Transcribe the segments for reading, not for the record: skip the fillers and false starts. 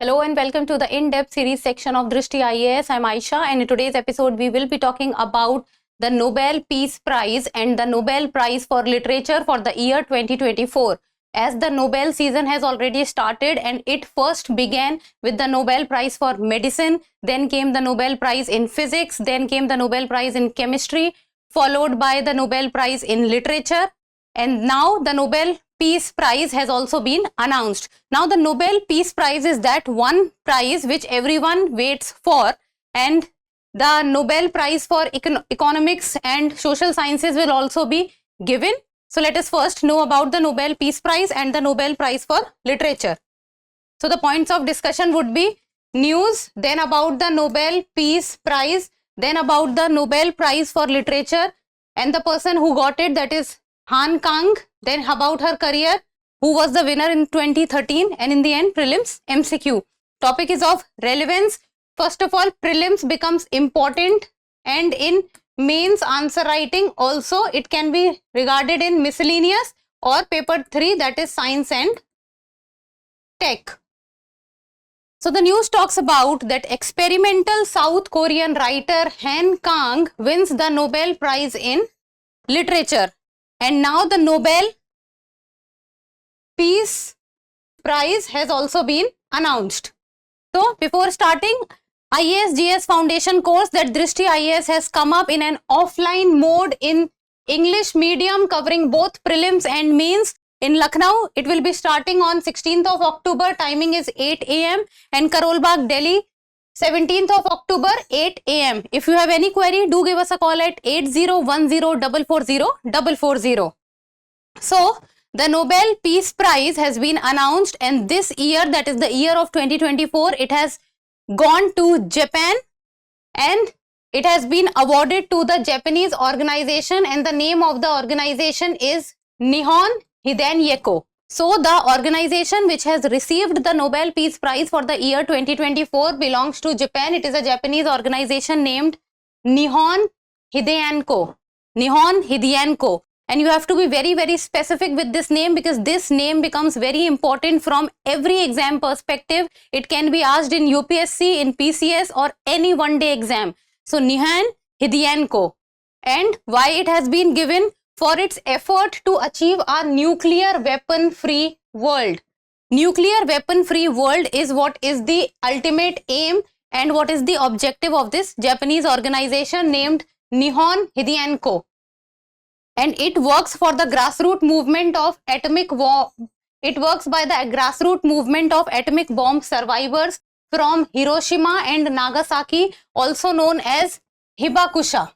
Hello and welcome to the in-depth series section of Drishti IAS. I'm Aisha, and in today's episode we will be talking about the Nobel Peace Prize and the Nobel Prize for Literature for the year 2024. As the Nobel season has already started and it first began with the Nobel Prize for Medicine, then came the Nobel Prize in Physics, then came the Nobel Prize in Chemistry, followed by the Nobel Prize in Literature, and now the Nobel Peace Prize has also been announced. Now the Nobel Peace Prize is that one prize which everyone waits for, and the Nobel Prize for Economics and Social Sciences will also be given. So let us first know about the Nobel Peace Prize and the Nobel Prize for Literature. So the points of discussion would be news, then about the Nobel Peace Prize, then about the Nobel Prize for Literature and the person who got it, that is Han Kang, then about her career, who was the winner in 2013, and in the end prelims MCQ. Topic is of relevance. First of all, prelims becomes important, and in mains answer writing also it can be regarded in miscellaneous or paper 3, that is science and tech. So the news talks about that experimental South Korean writer Han Kang wins the Nobel Prize in Literature. And now the Nobel Peace Prize has also been announced. So before starting, IAS GS Foundation course that Drishti IAS has come up in an offline mode in English medium covering both prelims and mains in Lucknow. It will be starting on 16th of October. Timing is 8 AM and Karol Bagh, Delhi, 17th of October, 8 AM. If you have any query, do give us a call at 8010440440. So, the Nobel Peace Prize has been announced, and this year, that is the year of 2024, it has gone to Japan and it has been awarded to the Japanese organization, and the name of the organization is Nihon Hidankyo. So the organization which has received the Nobel Peace Prize for the year 2024 belongs to Japan. It is a Japanese organization named Nihon Hidankyo. Nihon Hidankyo. And you have to be very, very specific with this name, because this name becomes very important from every exam perspective. It can be asked in UPSC, in PCS or any one-day exam. So Nihon Hidankyo. And why it has been given? For its effort to achieve a nuclear weapon-free world. Nuclear weapon-free world is what is the ultimate aim and what is the objective of this Japanese organization named Nihon Hidankyo. And it works for the grassroots movement of atomic bomb. It works by the grassroots movement of atomic bomb survivors from Hiroshima and Nagasaki, also known as Hibakusha.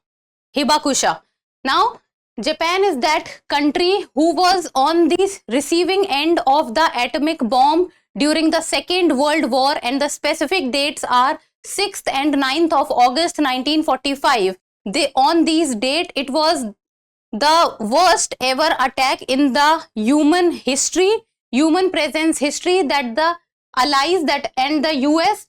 Hibakusha. Now, Japan is that country who was on the receiving end of the atomic bomb during the Second World War, and the specific dates are 6th and 9th of August 1945. On these dates, it was the worst ever attack in the human history, human presence history, that the Allies and the US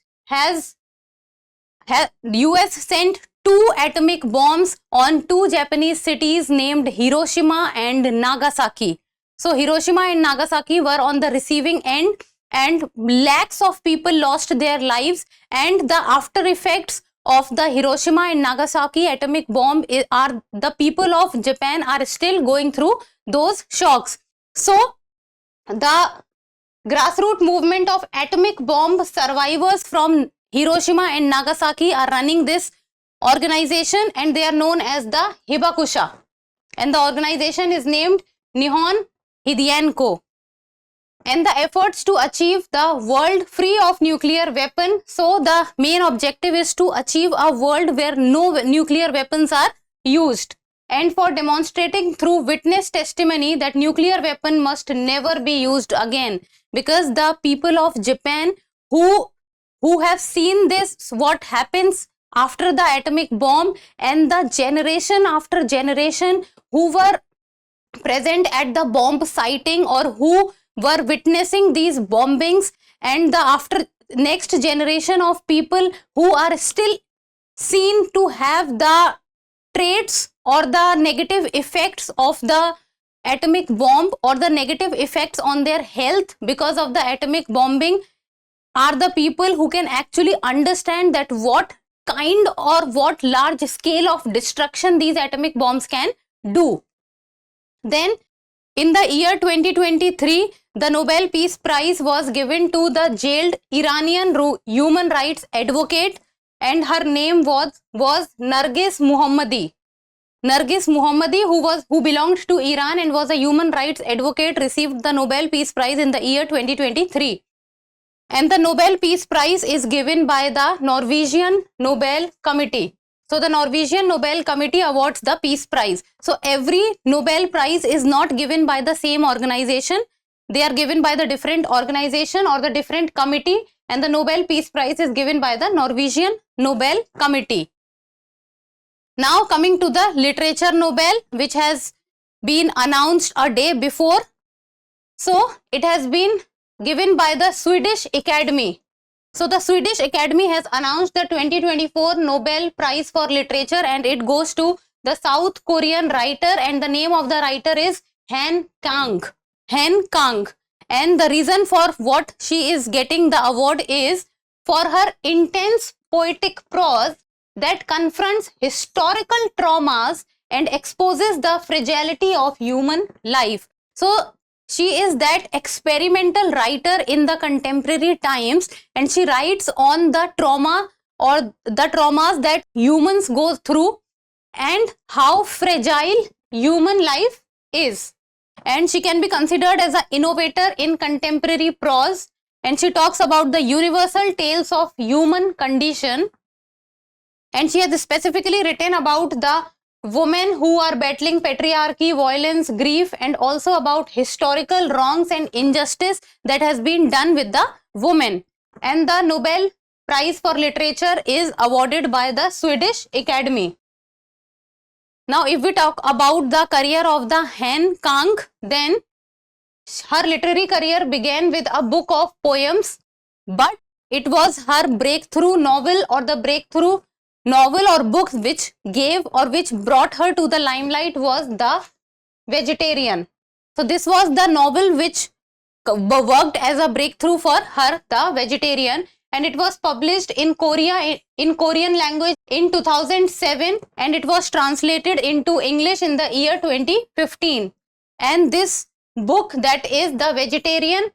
sent 2 atomic bombs on 2 Japanese cities named Hiroshima and Nagasaki. So Hiroshima and Nagasaki were on the receiving end, and lakhs of people lost their lives, and the after effects of the Hiroshima and Nagasaki atomic bomb are the people of Japan are still going through those shocks. So the grassroots movement of atomic bomb survivors from Hiroshima and Nagasaki are running this organization, and they are known as the Hibakusha, and the organization is named Nihon Hidankyo. And the efforts to achieve the world free of nuclear weapon. So the main objective is to achieve a world where no nuclear weapons are used, and for demonstrating through witness testimony that nuclear weapon must never be used again, because the people of Japan who have seen this, what happens after the atomic bomb, and the generation after generation who were present at the bomb sighting or who were witnessing these bombings, and the after next generation of people who are still seen to have the traits or the negative effects of the atomic bomb or the negative effects on their health because of the atomic bombing, are the people who can actually understand that what kind or what large scale of destruction these atomic bombs can do. Then in the year 2023, the Nobel Peace Prize was given to the jailed Iranian human rights advocate, and her name was Narges Mohammadi. Narges Mohammadi, who belonged to Iran and was a human rights advocate, received the Nobel Peace Prize in the year 2023. And the Nobel Peace Prize is given by the Norwegian Nobel Committee. So the Norwegian Nobel Committee awards the Peace Prize. So every Nobel Prize is not given by the same organization. They are given by the different organization or the different committee, and the Nobel Peace Prize is given by the Norwegian Nobel Committee. Now coming to the Literature Nobel, which has been announced a day before. So it has been given by the Swedish Academy. So the Swedish Academy has announced the 2024 Nobel Prize for Literature, and it goes to the South Korean writer, and the name of the writer is Han Kang. Han Kang. And the reason for what she is getting the award is for her intense poetic prose that confronts historical traumas and exposes the fragility of human life. So she is that experimental writer in the contemporary times, and she writes on the trauma or the traumas that humans go through and how fragile human life is. And she can be considered as an innovator in contemporary prose, and she talks about the universal tales of human condition, and she has specifically written about the women who are battling patriarchy, violence, grief, and also about historical wrongs and injustice that has been done with the women. And the Nobel Prize for Literature is awarded by the Swedish Academy. Now if we talk about the career of the Han Kang, then her literary career began with a book of poems, but it was her breakthrough novel or the breakthrough novel or book which gave or which brought her to the limelight was The Vegetarian. So this was the novel which worked as a breakthrough for her, The Vegetarian, and it was published in Korea in Korean language in 2007, and it was translated into English in the year 2015. And this book, that is The Vegetarian,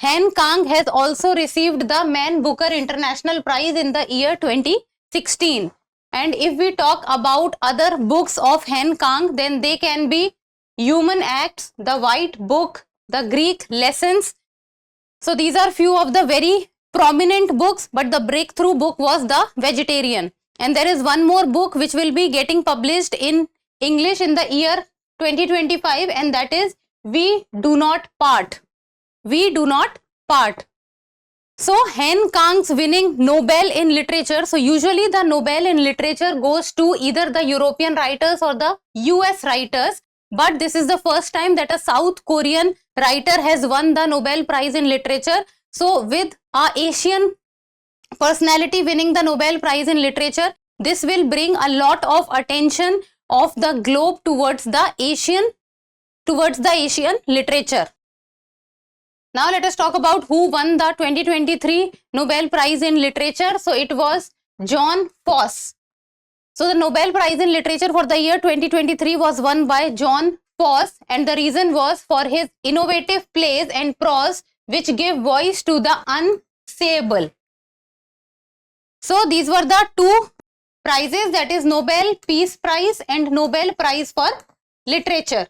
Han Kang has also received the Man Booker International Prize in the year 2016. And if we talk about other books of Han Kang, then they can be Human Acts, The White Book, The Greek Lessons. So these are few of the very prominent books, but the breakthrough book was The Vegetarian. And there is one more book which will be getting published in English in the year 2025, and that is We Do Not Part. We Do Not Part. So Han Kang's winning Nobel in literature. So usually the Nobel in literature goes to either the European writers or the US writers. But this is the first time that a South Korean writer has won the Nobel Prize in literature. So with a Asian personality winning the Nobel Prize in literature, this will bring a lot of attention of the globe towards the Asian literature. Now let us talk about who won the 2023 Nobel Prize in Literature. So it was John Foss. So the Nobel Prize in Literature for the year 2023 was won by John Foss, and the reason was for his innovative plays and prose which gave voice to the unsayable. So these were the two prizes, that is Nobel Peace Prize and Nobel Prize for Literature.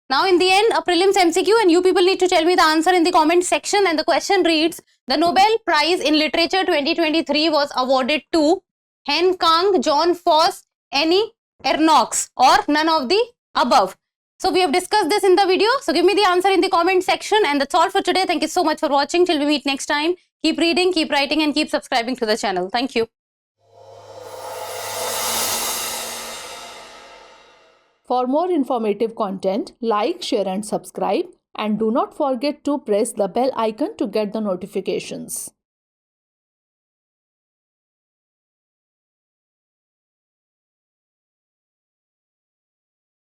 Now in the end, a prelims MCQ, and you people need to tell me the answer in the comment section, and the question reads: the Nobel Prize in Literature 2023 was awarded to Han Kang, John Foss, Annie Ernaux, or none of the above. So we have discussed this in the video. So give me the answer in the comment section, and that's all for today. Thank you so much for watching. Till we meet next time, keep reading, keep writing, and keep subscribing to the channel. Thank you. For more informative content, like, share and subscribe, and do not forget to press the bell icon to get the notifications.